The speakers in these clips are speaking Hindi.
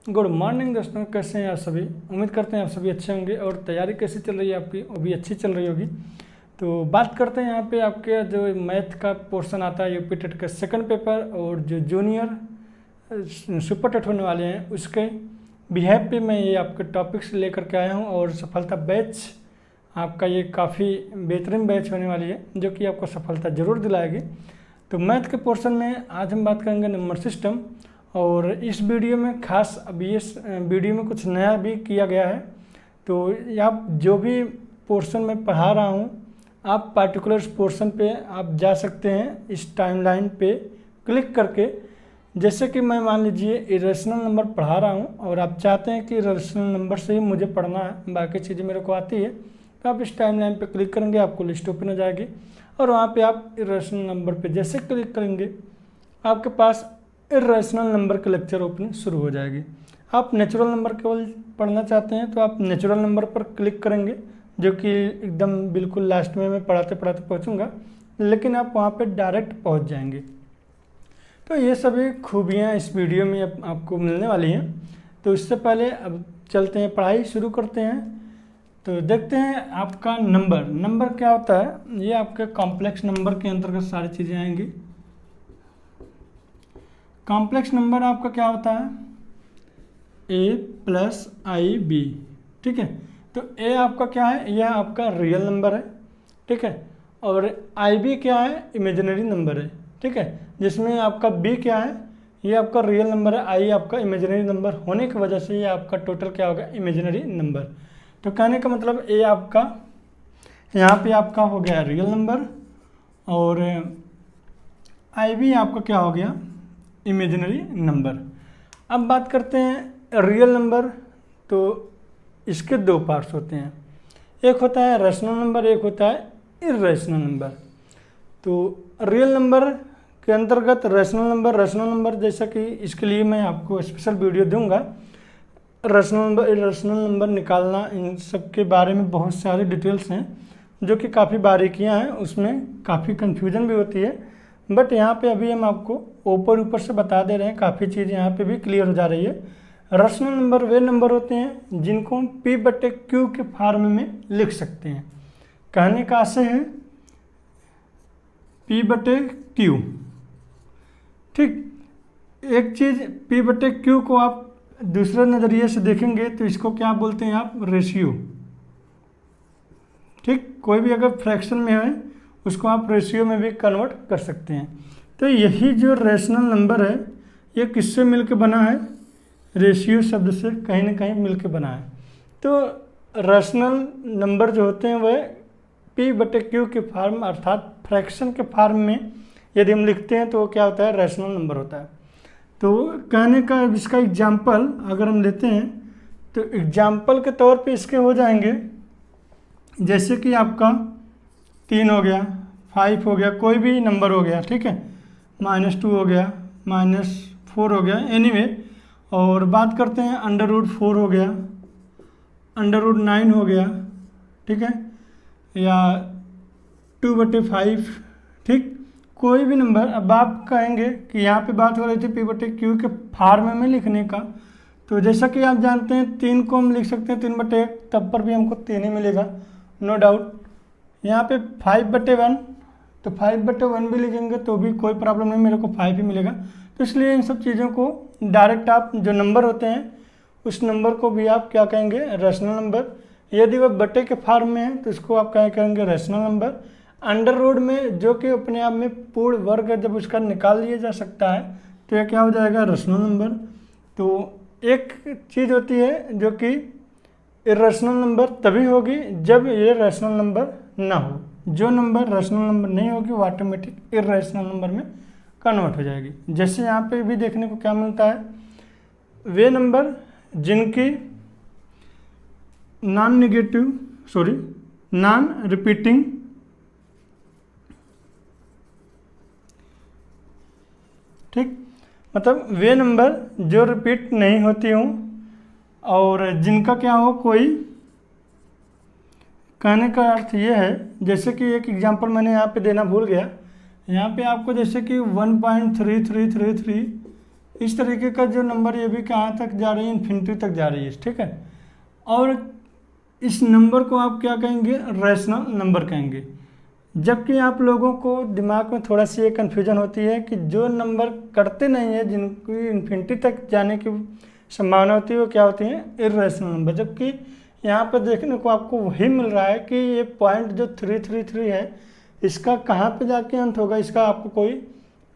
गुड मॉर्निंग दोस्तों, कैसे हैं आप सभी। उम्मीद करते हैं आप सभी अच्छे होंगे। और तैयारी कैसी चल रही है आपकी, वो भी अच्छी चल रही होगी। तो बात करते हैं यहाँ पे आपके जो मैथ का पोर्शन आता है यूपी टेट का सेकंड पेपर, और जो जूनियर सुपर टेट होने वाले हैं उसके बिहेव पे मैं ये आपके टॉपिक्स लेकर के आया हूँ। और सफलता बैच आपका ये काफ़ी बेहतरीन बैच होने वाली है जो कि आपको सफलता ज़रूर दिलाएगी। तो मैथ के पोर्शन में आज हम बात करेंगे नंबर सिस्टम। और इस वीडियो में खास अभी इस वीडियो में कुछ नया भी किया गया है। तो आप जो भी पोर्शन में पढ़ा रहा हूँ, आप पार्टिकुलर पोर्शन पे आप जा सकते हैं इस टाइमलाइन पे क्लिक करके। जैसे कि मैं मान लीजिए इरेशनल नंबर पढ़ा रहा हूँ और आप चाहते हैं कि इरेशनल नंबर से ही मुझे पढ़ना है, बाकी चीज़ें मेरे को आती है, तो आप इस टाइमलाइन पे क्लिक करेंगे, आपको लिस्ट ओपन हो जाएगी। और वहाँ पे आप इरेशनल नंबर पे जैसे क्लिक करेंगे आपके पास इरेशनल नंबर के लेक्चर ओपनिंग शुरू हो जाएगी। आप नेचुरल नंबर केवल पढ़ना चाहते हैं तो आप नेचुरल नंबर पर क्लिक करेंगे, जो कि एकदम बिल्कुल लास्ट में मैं पढ़ाते पढ़ाते पहुंचूंगा, लेकिन आप वहां पे डायरेक्ट पहुंच जाएंगे। तो ये सभी खूबियां इस वीडियो में आपको मिलने वाली हैं। तो इससे पहले अब चलते हैं, पढ़ाई शुरू करते हैं। तो देखते हैं आपका नंबर क्या होता है। ये आपके कॉम्प्लेक्स नंबर के अंतर्गत सारी चीज़ें आएंगी। कॉम्प्लेक्स नंबर आपका क्या होता है, a+ib, ठीक है। तो a आपका क्या है, यह आपका रियल नंबर है, ठीक है। और ib क्या है, इमेजिनरी नंबर है, ठीक है। जिसमें आपका b क्या है, ये आपका रियल नंबर है, i आपका इमेजिनरी नंबर होने की वजह से ये आपका टोटल क्या होगा, इमेजिनरी नंबर। तो कहने का मतलब a आपका यहाँ पे आपका हो गया रियल नंबर, और ib आपका क्या हो गया, इमेजिनरी नंबर। अब बात करते हैं रियल नंबर। तो इसके दो पार्ट्स होते हैं, एक होता है रैशनल नंबर, एक होता है इरेशनल नंबर। तो रियल नंबर के अंतर्गत रैशनल नंबर जैसा कि इसके लिए मैं आपको स्पेशल वीडियो दूंगा। रैशनल नंबर, इरेशनल नंबर निकालना, इन सब के बारे में बहुत सारी डिटेल्स हैं जो कि काफ़ी बारीकियां हैं, उसमें काफ़ी कन्फ्यूजन भी होती है। बट यहाँ पे अभी हम आपको ऊपर से बता दे रहे हैं, काफ़ी चीज़ यहाँ पे भी क्लियर हो जा रही है। रैशनल नंबर वे नंबर होते हैं जिनको हम P/Q के फॉर्म में लिख सकते हैं। कहने का आशय है P/Q, ठीक। एक चीज़ P/Q को आप दूसरे नज़रिए से देखेंगे तो इसको क्या बोलते हैं आप, रेशियो, ठीक। कोई भी अगर फ्रैक्शन में है उसको आप रेशियो में भी कन्वर्ट कर सकते हैं। तो यही जो रैशनल नंबर है ये किससे मिलकर बना है, रेशियो शब्द से कहीं ना कहीं मिलकर बना है। तो रैशनल नंबर जो होते हैं वह P/Q के फॉर्म अर्थात फ्रैक्शन के फॉर्म में यदि हम लिखते हैं तो वो क्या होता है, रैशनल नंबर होता है। तो कहने का इसका एग्जाम्पल अगर हम लेते हैं तो एग्जाम्पल के तौर पे इसके हो जाएंगे, जैसे कि आपका 3 हो गया, 5 हो गया, कोई भी नंबर हो गया, ठीक है, -2 हो गया, -4 हो गया, एनीवे। और बात करते हैं √4 हो गया, √9 हो गया, ठीक है, या 2/5, ठीक। कोई भी नंबर। अब आप कहेंगे कि यहाँ पे बात हो रही थी P/Q के फॉर्म में लिखने का, तो जैसा कि आप जानते हैं 3 को हम लिख सकते हैं 3/1, तब पर भी हमको 3 ही मिलेगा, नो डाउट। यहाँ पे 5/1, तो 5/1 भी लिखेंगे तो भी कोई प्रॉब्लम नहीं, मेरे को 5 ही मिलेगा। तो इसलिए इन सब चीज़ों को डायरेक्ट आप जो नंबर होते हैं उस नंबर को भी आप क्या कहेंगे, रैशनल नंबर। यदि वह बटे के फॉर्म में है तो इसको आप क्या कहेंगे, रैशनल नंबर। अंडर रूट में जो कि अपने आप में पूर्ण वर्ग जब उसका निकाल लिया जा सकता है तो यह क्या हो जाएगा, रैशनल नंबर। तो एक चीज़ होती है जो कि इरेशनल नंबर तभी होगी जब ये रैशनल नंबर ना हो। जो नंबर रैशनल नंबर नहीं होगी वो ऑटोमेटिक इरेशनल नंबर में कन्वर्ट हो जाएगी। जैसे यहाँ पे भी देखने को क्या मिलता है, वे नंबर जिनकी नॉन रिपीटिंग ठीक, मतलब वे नंबर जो रिपीट नहीं होती हूँ और जिनका क्या हो कोई, कहने का अर्थ ये है, जैसे कि एक एग्जांपल मैंने यहाँ पे देना भूल गया। यहाँ पे आपको जैसे कि 1.3333 इस तरीके का जो नंबर ये भी कहाँ तक जा रही है, इन्फिनिटी तक जा रही है, ठीक है। और इस नंबर को आप क्या कहेंगे, रैशनल नंबर कहेंगे। जबकि आप लोगों को दिमाग में थोड़ा सी ये कन्फ्यूजन होती है कि जो नंबर करते नहीं है, जिनकी इन्फिनिटी तक जाने की संभावना होती है, वो क्या होती है, इर्रेशनल नंबर। जबकि यहाँ पर देखने को आपको वही मिल रहा है कि ये पॉइंट जो 333 है, इसका कहाँ पे जाके अंत होगा, इसका आपको कोई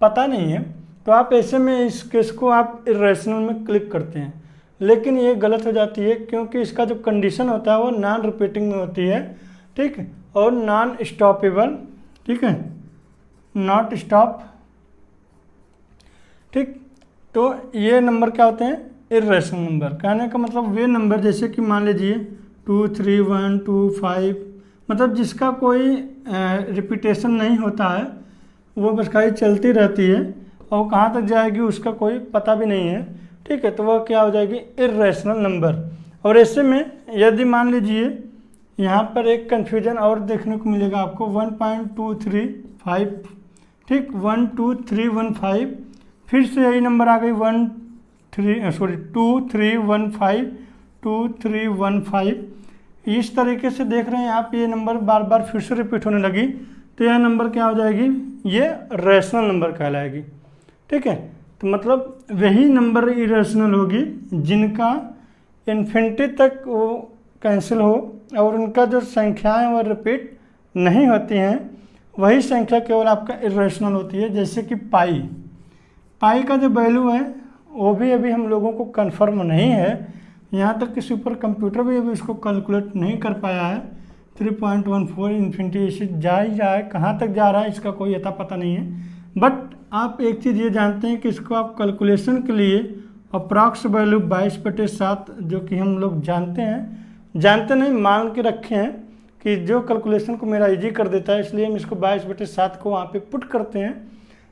पता नहीं है। तो आप ऐसे में इस केस को आप इर्रेशनल में क्लिक करते हैं, लेकिन ये गलत हो जाती है, क्योंकि इसका जो कंडीशन होता है वो नॉन रिपीटिंग में होती है, ठीक है, और नॉन स्टॉपेबल, ठीक है, नॉट स्टॉप, ठीक। तो ये नंबर क्या होते हैं, इर्रेशनल नंबर। कहने का मतलब वे नंबर जैसे कि मान लीजिए 2, 3, 1, 2, 5, मतलब जिसका कोई रिपीटेशन नहीं होता है, वो बस खाली चलती रहती है और कहाँ तक जाएगी उसका कोई पता भी नहीं है, ठीक है, तो वह क्या हो जाएगी, इर्रेशनल नंबर। और ऐसे में यदि मान लीजिए यहाँ पर एक कन्फ्यूजन और देखने को मिलेगा आपको, 1.235, ठीक, 12315, फिर से यही नंबर आ गई 2315, 2315। इस तरीके से देख रहे हैं आप, ये नंबर बार बार फिर से रिपीट होने लगी, तो यह नंबर क्या हो जाएगी, ये रैशनल नंबर कहलाएगी, ठीक है। तो मतलब वही नंबर इरेशनल होगी जिनका इन्फिनिटी तक वो कैंसिल हो और उनका जो संख्याएं वो रिपीट नहीं होती हैं, वही संख्या केवल आपका इरेशनल होती है। जैसे कि पाई का जो वैल्यू है वो भी अभी हम लोगों को कंफर्म नहीं है, यहाँ तक कि सुपर कंप्यूटर भी अभी इसको कैलकुलेट नहीं कर पाया है। 3.14 इन्फिनिटी इसे जा ही जाए, कहाँ तक जा रहा है इसका कोई अता पता नहीं है। बट आप एक चीज़ ये जानते हैं कि इसको आप कैलकुलेशन के लिए अप्रॉक्स वैल्यू 22/7, जो कि हम लोग जानते नहीं, मान के रखे हैं कि जो कैलकुलेशन को मेरा इजी कर देता है, इसलिए हम इसको 22/7 को वहाँ पे पुट करते हैं,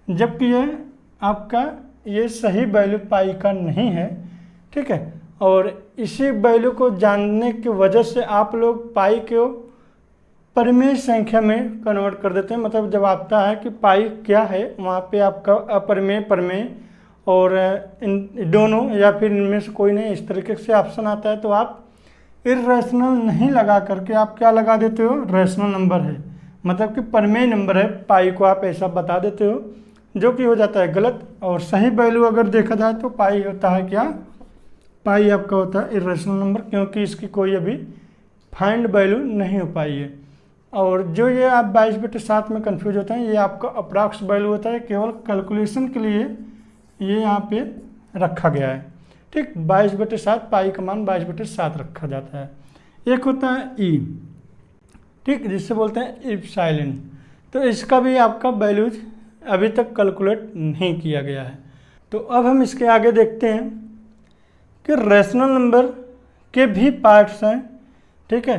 जबकि ये आपका ये सही वैल्यू पाई का नहीं है, ठीक है। और इसी वैल्यू को जानने की वजह से आप लोग पाई को परिमेय संख्या में कन्वर्ट कर देते हैं। मतलब जब आता है कि पाई क्या है, वहाँ पे आपका अपरिमेय, परिमेय और इन दोनों या फिर इनमें से कोई नहीं, इस तरीके से ऑप्शन आता है, तो आप इर्रेशनल नहीं लगा करके आप क्या लगा देते हो, रैशनल नंबर है, मतलब कि परिमेय नंबर है, पाई को आप ऐसा बता देते हो, जो कि हो जाता है गलत। और सही वैल्यू अगर देखा जाए तो पाई होता है क्या, पाई आपका होता है इर्रेशनल नंबर, क्योंकि इसकी कोई अभी फाइंड वैल्यू नहीं हो पाई है। और जो ये आप 22/7 में कंफ्यूज होते हैं, ये आपका अप्रॉक्स वैल्यू होता है, केवल कैलकुलेशन के लिए ये यहाँ पे रखा गया है, ठीक। 22/7 पाई का मान 22/7 रखा जाता है। एक होता है ई, ठीक, जिससे बोलते हैं इप्सिलॉन, तो इसका भी आपका वैल्यूज अभी तक कैलकुलेट नहीं किया गया है। तो अब हम इसके आगे देखते हैं कि रैशनल नंबर के भी पार्ट्स हैं, ठीक है।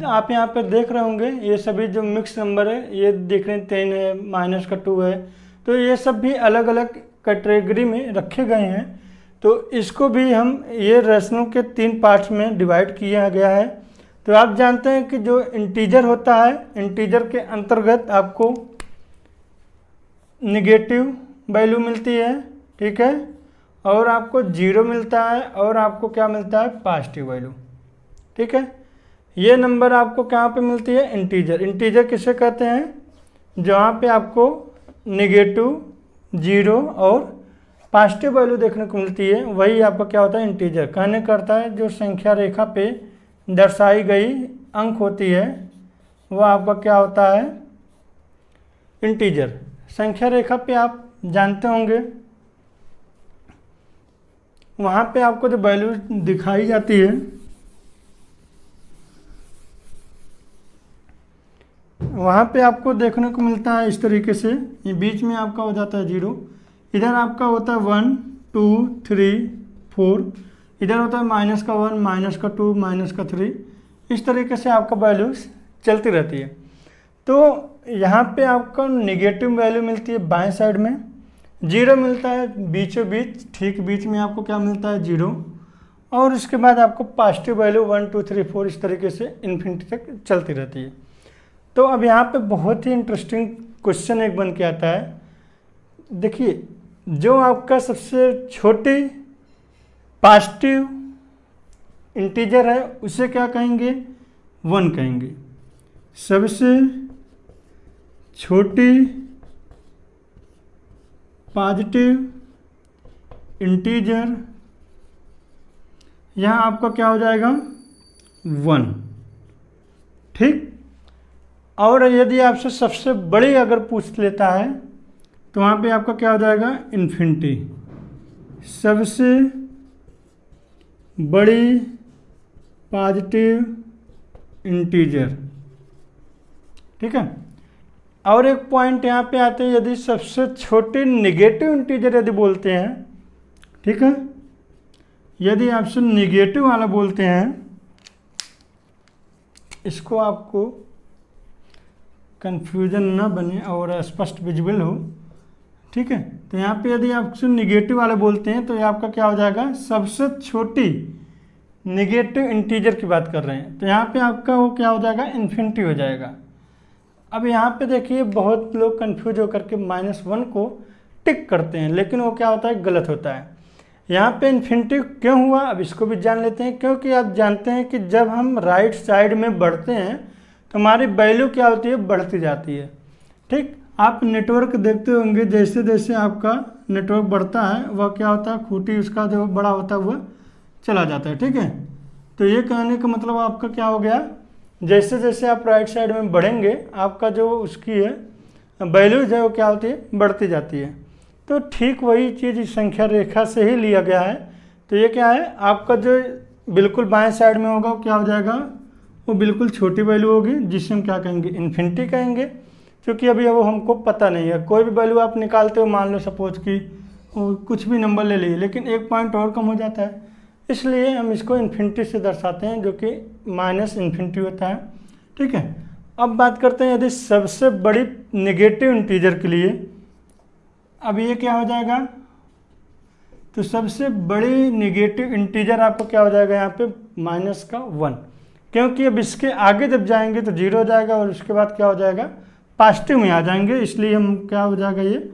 आप यहाँ पर देख रहे होंगे ये सभी जो मिक्स नंबर है, ये देख रहे हैं 10 है, -2 है, तो ये सब भी अलग अलग कैटेगरी में रखे गए हैं। तो इसको भी हम ये रैशनल के 3 पार्ट्स में डिवाइड किया गया है। तो आप जानते हैं कि जो इंटीजर होता है, इंटीजर के अंतर्गत आपको नेगेटिव वैल्यू मिलती है, ठीक है, और आपको 0 मिलता है, और आपको क्या मिलता है, पॉजिटिव वैल्यू, ठीक है। ये नंबर आपको कहाँ पे मिलती है, इंटीजर। इंटीजर किसे कहते हैं, जहाँ पे आपको नेगेटिव, 0 और पॉजिटिव वैल्यू देखने को मिलती है, वही आपका क्या होता है, इंटीजर। कहने करता है जो संख्या रेखा पे दर्शाई गई अंक होती है, वह आपका क्या होता है, इंटीजर। संख्या रेखा पे आप जानते होंगे, वहाँ पे आपको जो वैल्यू दिखाई जाती है, वहाँ पे आपको देखने को मिलता है इस तरीके से, ये बीच में आपका हो जाता है 0, इधर आपका होता है 1, 2, 3, 4, इधर होता है -1, -2, -3, इस तरीके से आपका वैल्यूज चलती रहती है। तो यहाँ पे आपको नेगेटिव वैल्यू मिलती है बाएं साइड में, 0 मिलता है बीचों बीच, ठीक बीच में आपको क्या मिलता है, 0, और इसके बाद आपको पॉजिटिव वैल्यू 1, 2, 3, 4 इस तरीके से इन्फिनिटी तक चलती रहती है। तो अब यहाँ पे बहुत ही इंटरेस्टिंग क्वेश्चन एक बन के आता है। देखिए जो आपका सबसे छोटी पॉजिटिव इंटीजर है उसे क्या कहेंगे, 1 कहेंगे। सबसे छोटी पॉजिटिव इंटीजर यहाँ आपका क्या हो जाएगा, 1। ठीक। और यदि आपसे सबसे बड़ी अगर पूछ लेता है तो वहाँ पे आपका क्या हो जाएगा, इन्फिनिटी। सबसे बड़ी पॉजिटिव इंटीजर। ठीक है। और एक पॉइंट यहाँ पे आते हैं, यदि सबसे छोटे नेगेटिव इंटीजर यदि बोलते हैं, ठीक है, यदि आपसे नेगेटिव वाला बोलते हैं, इसको आपको कंफ्यूजन ना बने और स्पष्ट विजिबल हो। ठीक है। तो यहाँ पे यदि आपसे नेगेटिव वाले बोलते हैं तो ये आपका क्या हो जाएगा, सबसे छोटी नेगेटिव इंटीजर की बात कर रहे हैं, तो यहाँ पे आपका वो क्या हो जाएगा, इन्फिनिटी हो जाएगा। अब यहाँ पे देखिए बहुत लोग कंफ्यूज होकर के -1 को टिक करते हैं, लेकिन वो क्या होता है, गलत होता है। यहाँ पे इन्फिनिटी क्यों हुआ, अब इसको भी जान लेते हैं। क्योंकि आप जानते हैं कि जब हम राइट साइड में बढ़ते हैं तो हमारी वैल्यू क्या होती है, बढ़ती जाती है। ठीक। आप नेटवर्क देखते होंगे, जैसे जैसे आपका नेटवर्क बढ़ता है वह क्या होता है, खूंटी उसका जो बड़ा होता है वह चला जाता है। ठीक है। तो ये कहने का मतलब आपका क्या हो गया, जैसे जैसे आप राइट साइड में बढ़ेंगे आपका जो उसकी है वैल्यूज है वो क्या होती है, बढ़ती जाती है। तो ठीक वही चीज़ इस संख्या रेखा से ही लिया गया है। तो ये क्या है, आपका जो बिल्कुल बाएं साइड में होगा वो क्या हो जाएगा, वो बिल्कुल छोटी वैल्यू होगी, जिसे हम क्या कहेंगे, इन्फिनिटी कहेंगे। क्योंकि अभी वो हमको पता नहीं है, कोई भी वैल्यू आप निकालते हो, मान लो सपोज कि कुछ भी नंबर ले लिए, लेकिन एक पॉइंट और कम हो जाता है, इसलिए हम इसको इन्फिनिटी से दर्शाते हैं, जो कि -इन्फिनिटी होता है। ठीक है। अब बात करते हैं यदि सबसे बड़ी नेगेटिव इंटीजर के लिए, अब ये क्या हो जाएगा, तो सबसे बड़ी नेगेटिव इंटीजर आपको क्या हो जाएगा, यहाँ पे -1, क्योंकि अब इसके आगे जब जाएंगे तो 0 हो जाएगा और उसके बाद क्या हो जाएगा, पॉजिटिव में आ जाएंगे, इसलिए हम क्या हो जाएगा, ये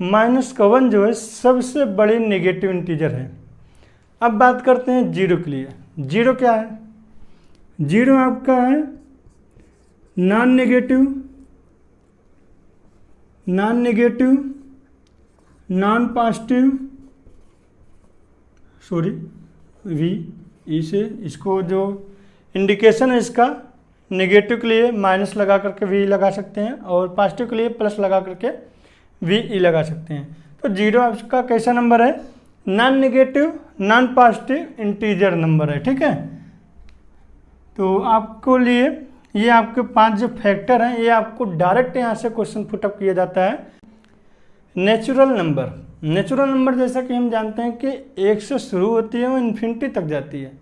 -1 जो है सबसे बड़ी नेगेटिव इंटीजर है। अब बात करते हैं 0 के लिए। 0 क्या है, 0 आपका है non negative non positive, sorry V E से, इसको जो इंडिकेशन है इसका नेगेटिव के लिए माइनस लगा करके वी लगा सकते हैं और पॉजिटिव के लिए प्लस लगा करके वी ई लगा सकते हैं। तो 0 आपका कैसा नंबर है, non negative non positive integer number है। ठीक है। तो आपको लिए ये आपके 5 जो फैक्टर हैं, ये आपको डायरेक्ट यहाँ से क्वेश्चन पुटअप किया जाता है। नेचुरल नंबर जैसा कि हम जानते हैं कि 1 से शुरू होती है और इन्फिनिटी तक जाती है।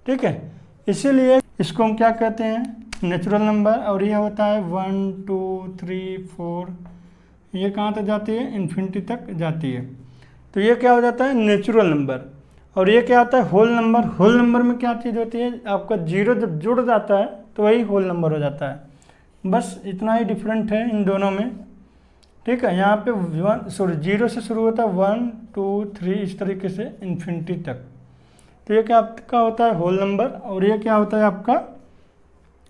ठीक है। इसीलिए इसको हम क्या कहते हैं, नेचुरल नंबर। और ये होता है 1 2 3 4, ये कहाँ तक जाती है, इन्फिनिटी तक जाती है। तो ये क्या हो जाता है, नेचुरल नंबर। और ये क्या होता है, होल नंबर। होल नंबर में क्या चीज़ होती है, आपका 0 जब जुड़ जाता है तो वही होल नंबर हो जाता है। बस इतना ही डिफरेंट है इन दोनों में। ठीक है। यहाँ पे 0 से शुरू होता है, 1 2 3 इस तरीके से इन्फिनिटी तक। तो ये क्या आपका होता है, होल नंबर। और ये क्या होता है आपका,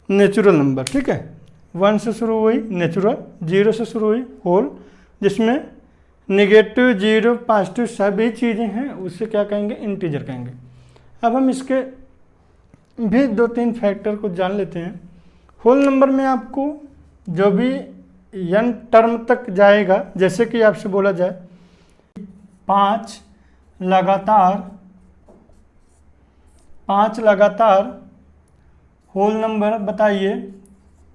नेचुरल नंबर। ठीक है। 1 से शुरू हुई नेचुरल, 0 से शुरू हुई होल, जिसमें नेगेटिव 0 पॉजिटिव सभी चीज़ें हैं, उससे क्या कहेंगे, इंटीजर कहेंगे। अब हम इसके भी 2-3 फैक्टर को जान लेते हैं। होल नंबर में आपको जो भी n टर्म तक जाएगा, जैसे कि आपसे बोला जाए 5 लगातार होल नंबर बताइए,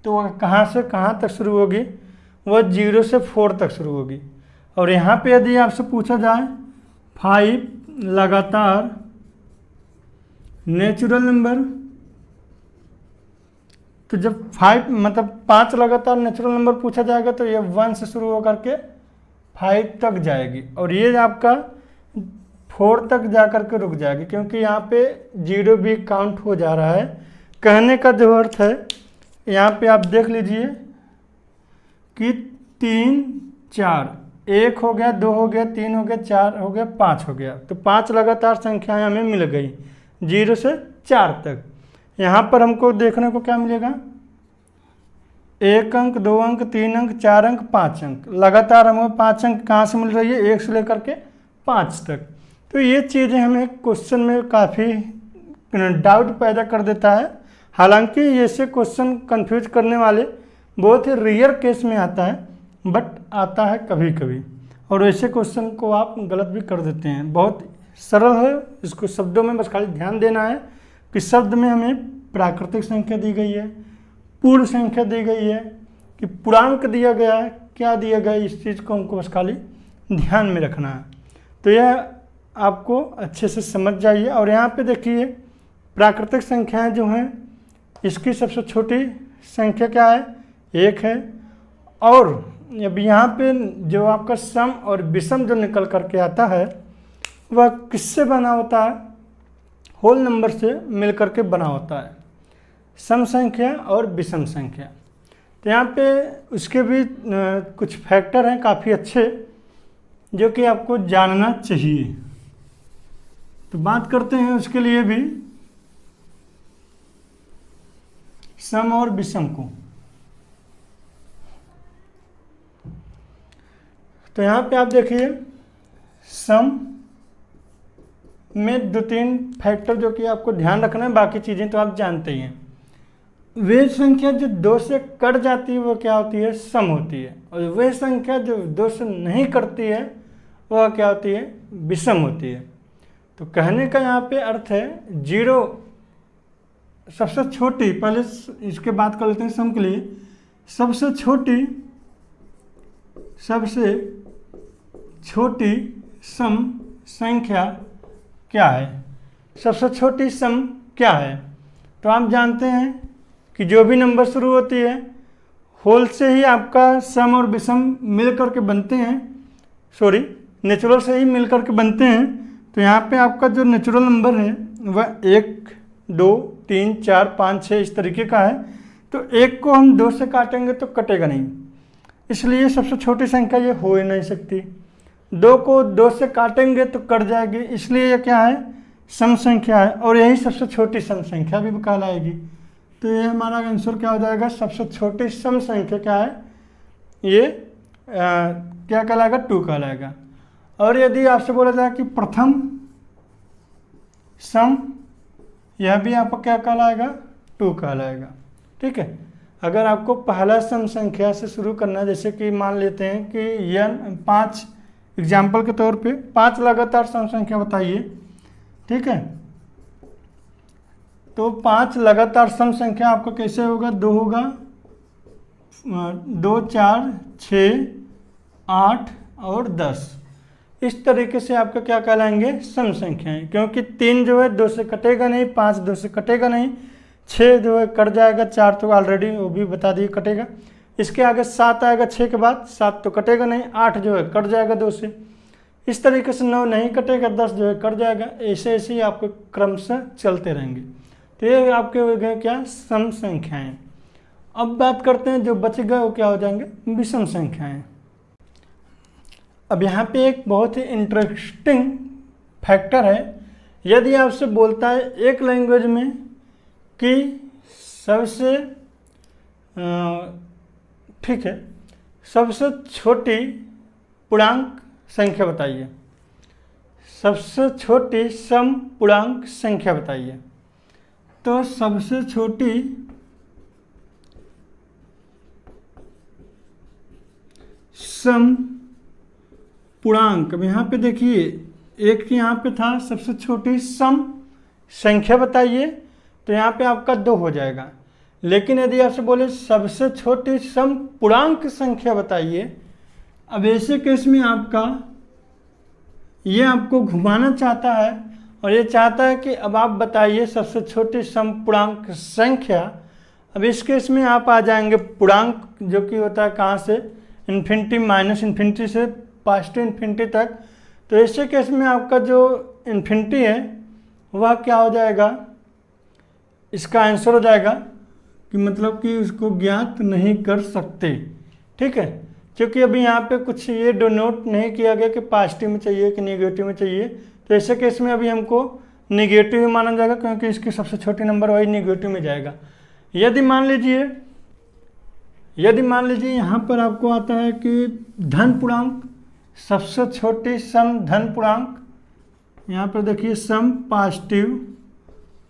तो कहाँ से कहाँ तक शुरू होगी, वह 0 से 4 तक शुरू होगी। और यहाँ पे यदि आपसे पूछा जाए 5 लगातार नेचुरल नंबर, तो जब 5 लगातार नेचुरल नंबर पूछा जाएगा तो ये 1 से शुरू होकर के 5 तक जाएगी और ये आपका 4 तक जा कर के रुक जाएगी, क्योंकि यहाँ पे 0 भी काउंट हो जा रहा है। कहने का जो अर्थ है, यहाँ पे आप देख लीजिए कि 3 4 1 हो गया, 2 हो गया, 3 हो गया, 4 हो गया, 5 हो गया। तो 5 लगातार संख्याएं हमें मिल गई 0 से 4 तक। यहाँ पर हमको देखने को क्या मिलेगा, 1 अंक, 2 अंक, 3 अंक, 4 अंक, 5 अंक। लगातार हमें 5 अंक कहाँ से मिल रही है, 1 से लेकर के 5 तक। तो ये चीज़ें हमें क्वेश्चन में काफ़ी डाउट पैदा कर देता है। हालांकि ऐसे क्वेश्चन कंफ्यूज करने वाले बहुत ही रेयर केस में आता है, बट आता है कभी कभी, और ऐसे क्वेश्चन को आप गलत भी कर देते हैं। बहुत सरल है, इसको शब्दों में बस खाली ध्यान देना है कि शब्द में हमें प्राकृतिक संख्या दी गई है, पूर्ण संख्या दी गई है, कि पूर्णांक दिया गया है, क्या दिया गया है, इस चीज़ को हमको बस खाली ध्यान में रखना है। तो यह आपको अच्छे से समझ जाइए। और यहाँ पे देखिए प्राकृतिक संख्याएं जो हैं, इसकी सबसे छोटी संख्या क्या है, 1 है। और अब यहाँ पे जो आपका सम और विषम जो निकल करके आता है वह किससे बना होता है, होल नंबर से मिल करके बना होता है, सम संख्या और विषम संख्या। तो यहाँ पे उसके भी कुछ फैक्टर हैं काफ़ी अच्छे जो कि आपको जानना चाहिए। तो बात करते हैं उसके लिए भी सम और विषम को। तो यहाँ पे आप देखिए सम में 2-3 फैक्टर जो कि आपको ध्यान रखना है, बाकी चीज़ें तो आप जानते ही हैं। वे संख्या जो 2 से कट जाती है वो क्या होती है, सम होती है। और वह संख्या जो 2 से नहीं कटती है वह क्या होती है, विषम होती है। तो कहने का यहाँ पे अर्थ है 0 सबसे छोटी, पहले इसके बात कर लेते हैं सम के लिए। सबसे छोटी सम संख्या क्या है, सबसे छोटी सम क्या है। तो आप जानते हैं कि जो भी नंबर शुरू होती है होल से ही आपका सम और विषम मिल करके बनते हैं, नेचुरल से ही मिल करके बनते हैं। तो यहाँ पे आपका जो नेचुरल नंबर है वह 1, 2, 3, 4, 5, 6 इस तरीके का है। तो 1 को हम 2 से काटेंगे तो कटेगा नहीं, इसलिए सबसे छोटी संख्या ये हो ही नहीं सकती। 2 को 2 से काटेंगे तो कट जाएगी, इसलिए ये क्या है, सम संख्या है, और यही सबसे छोटी सम संख्या भी कहलाएगी। तो ये हमारा आंसर क्या हो जाएगा, सबसे छोटी सम संख्या क्या है, ये क्या कहलाएगा, 2 कहलाएगा। और यदि आपसे बोला जाए कि प्रथम सम, यह भी आपको क्या कहलाएगा, 2 कहलाएगा। ठीक है। अगर आपको पहला सम संख्या से शुरू करना है, जैसे कि मान लेते हैं कि 5 एग्जाम्पल के तौर पे 5 लगातार सम संख्या बताइए। ठीक है, तो 5 लगातार सम संख्या आपका कैसे होगा, 2 होगा, 2, 4, 6, 8 और 10। इस तरीके से आपका क्या कहलाएंगे, सम संख्याएं। क्योंकि 3 जो है 2 से कटेगा नहीं, 5 2 से कटेगा नहीं, 6 जो है कट जाएगा, 4 तो ऑलरेडी वो भी बता दिए कटेगा। इसके आगे 7 आएगा, 6 के बाद 7 तो कटेगा नहीं, 8 जो है कट जाएगा 2 से। इस तरीके से 9 नहीं कटेगा, 10 जो है कट जाएगा। ऐसे ऐसे ही आपके क्रम से चलते रहेंगे। तो ये आपके हो गए क्या, सम संख्याएं। अब बात करते हैं जो बच गए वो क्या हो जाएंगे, विषम संख्याएं। अब यहाँ पे एक बहुत ही इंटरेस्टिंग फैक्टर है। यदि आपसे बोलता है एक लैंग्वेज में कि सबसे ठीक है, सबसे छोटी पूर्णांक संख्या बताइए, सबसे छोटी सम पूर्णांक संख्या बताइए। तो सबसे छोटी सम पूर्णांक, अब यहाँ पे देखिए एक यहाँ पे था सबसे छोटी सम संख्या बताइए, तो यहाँ पे आपका 2 हो जाएगा। लेकिन यदि आपसे बोले सबसे छोटी सम पूर्णांक संख्या बताइए, अब ऐसे केस में आपका ये आपको घुमाना चाहता है और ये चाहता है कि अब आप बताइए सबसे छोटी सम पूर्णांक संख्या। अब इस केस में आप आ जाएंगे पूर्णांक जो कि होता है कहाँ से, इन्फिनिटी माइनस इन्फिनिटी से पास टू इन्फिनिटी तक। तो ऐसे केस में आपका जो इन्फिनिटी है वह क्या हो जाएगा, इसका आंसर हो जाएगा कि मतलब कि उसको ज्ञात नहीं कर सकते। ठीक है, क्योंकि अभी यहाँ पे कुछ ये डिनोट नहीं किया गया कि पॉजिटिव में चाहिए कि नेगेटिव में चाहिए, तो ऐसे केस में अभी हमको नेगेटिव ही माना जाएगा, क्योंकि इसकी सबसे छोटी नंबर वही नेगेटिव में जाएगा। यदि मान लीजिए यहाँ पर आपको आता है कि धन पूर्णांक, सबसे छोटी सम धन पूर्णांक, यहाँ पर देखिए सम पॉजिटिव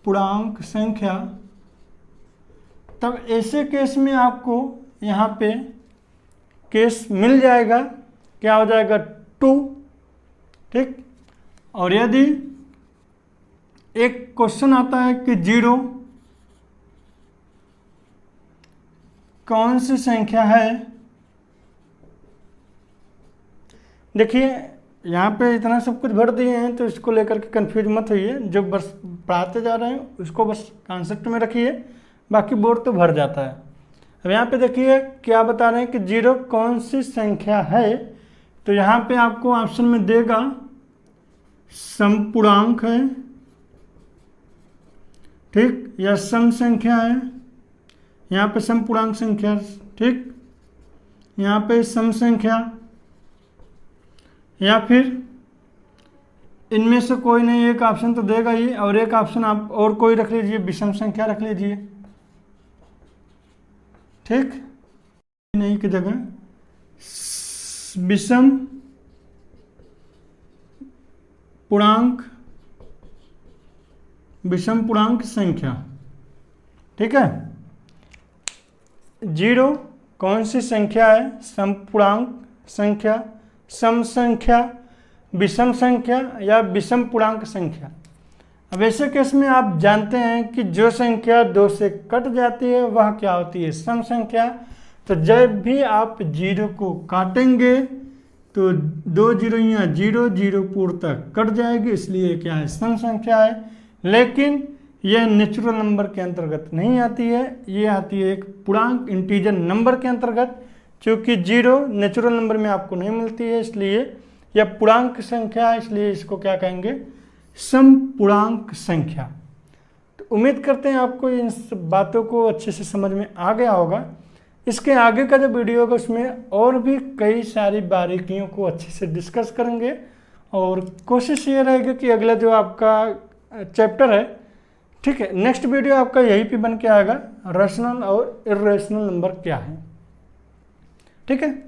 पूर्णांक संख्या, तब ऐसे केस में आपको यहाँ पे केस मिल जाएगा, क्या हो जाएगा 2, ठीक। और यदि एक क्वेश्चन आता है कि 0 कौन सी संख्या है, देखिए यहाँ पे इतना सब कुछ भर दिए हैं, तो इसको लेकर के कंफ्यूज मत होइए, जो बस पढ़ाते जा रहे हैं उसको बस कॉन्सेप्ट में रखिए, बाकी बोर्ड तो भर जाता है। अब यहाँ पे देखिए क्या बता रहे हैं कि 0 कौन सी संख्या है, तो यहाँ पे आपको ऑप्शन में देगा समपूर्णांक है, ठीक, या सम संख्या है, यहाँ पे समपूर्णांक संख्या, ठीक, यहाँ पे सम संख्या, या फिर इनमें से कोई नहीं, एक ऑप्शन तो देगा ही, और एक ऑप्शन आप और कोई रख लीजिए, विषम संख्या रख लीजिए, ठीक, नहीं की जगह विषम पूर्णांक संख्या, ठीक है। 0 कौन सी संख्या है, समपूर्णांक संख्या, सम संख्या, विषम संख्या या विषम पूर्णांक संख्या। अब ऐसे केस में आप जानते हैं कि जो संख्या 2 से कट जाती है वह क्या होती है, सम संख्या। तो जब भी आप 0 को काटेंगे तो 2 0 यहाँ 0 0 पूर्णतः कट जाएगी, इसलिए क्या है, सम संख्या है। लेकिन यह नेचुरल नंबर के अंतर्गत नहीं आती है, ये आती है एक पूर्णांक इंटीजर नंबर के अंतर्गत। क्योंकि 0 नेचुरल नंबर में आपको नहीं मिलती है, इसलिए यह पूर्णांक संख्या है, इसलिए इसको क्या कहेंगे, समपूर्णांक संख्या। तो उम्मीद करते हैं आपको इन सब बातों को अच्छे से समझ में आ गया होगा। इसके आगे का जो वीडियो होगा उसमें और भी कई सारी बारीकियों को अच्छे से डिस्कस करेंगे, और कोशिश ये रहेगी कि अगला जो आपका चैप्टर है, ठीक है, नेक्स्ट वीडियो आपका यही पे बन के आएगा, रेशनल और इर्रेशनल नंबर क्या है, ठीक है।